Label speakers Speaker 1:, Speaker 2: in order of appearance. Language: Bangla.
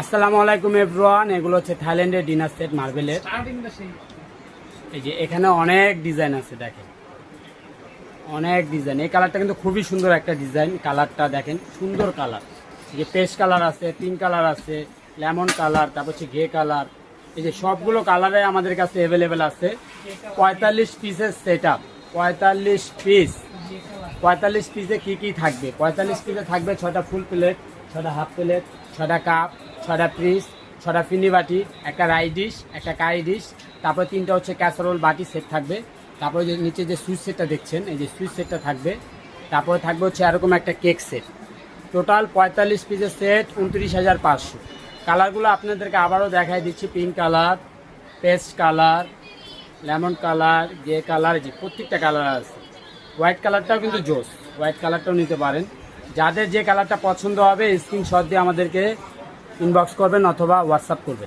Speaker 1: আসসালামু আলাইকুম এভরিওয়ান, এগুলো হচ্ছে থাইল্যান্ডের ডিনার সেট মার্বেলের। এই যে এখানে অনেক ডিজাইন আছে, দেখেন অনেক ডিজাইন। এই কালারটা কিন্তু খুবই সুন্দর একটা ডিজাইন, কালারটা দেখেন সুন্দর কালার। এই যে পেস্ট কালার আছে, পিঙ্ক কালার আছে, লেমন কালার, তারপর হচ্ছে ঘে কালার। এই যে সবগুলো কালারে আমাদের কাছে অ্যাভেলেবেল আছে। 45 পিসের সেট আপ, 45 পিস। 45 পিসে কি থাকবে? 45 পিসে থাকবে 6টা ফুল প্লেট, 6টা হাফ প্লেট, 6টা কাপ, 6টা পিস, 6টা ফিনি বাটি, একটা রাই ডিশ, একটা কারি ডিশ, তারপরে 3টা হচ্ছে ক্যাসারোল বাটি সেট থাকবে। তারপরে যে নিচে যে সুইচ সেটটা দেখছেন, এই যে সুইচ সেটটা থাকবে। তারপরে থাকবে হচ্ছে এরকম একটা কেক সেট। টোটাল 45 পিসের সেট 29,500। কালারগুলো আপনাদেরকে আবারও দেখাই দিচ্ছি। Pink colour, paste colour, lemon colour, grey colour, যে প্রত্যেকটা কালার আছে। হোয়াইট কালারটাও কিন্তু জোস, হোয়াইট কালারটাও নিতে পারেন। যাদের যে কালারটা পছন্দ হবে স্ক্রিনশট দিয়ে আমাদেরকে ইনবক্স করবেন অথবা হোয়াটসঅ্যাপ করবেন।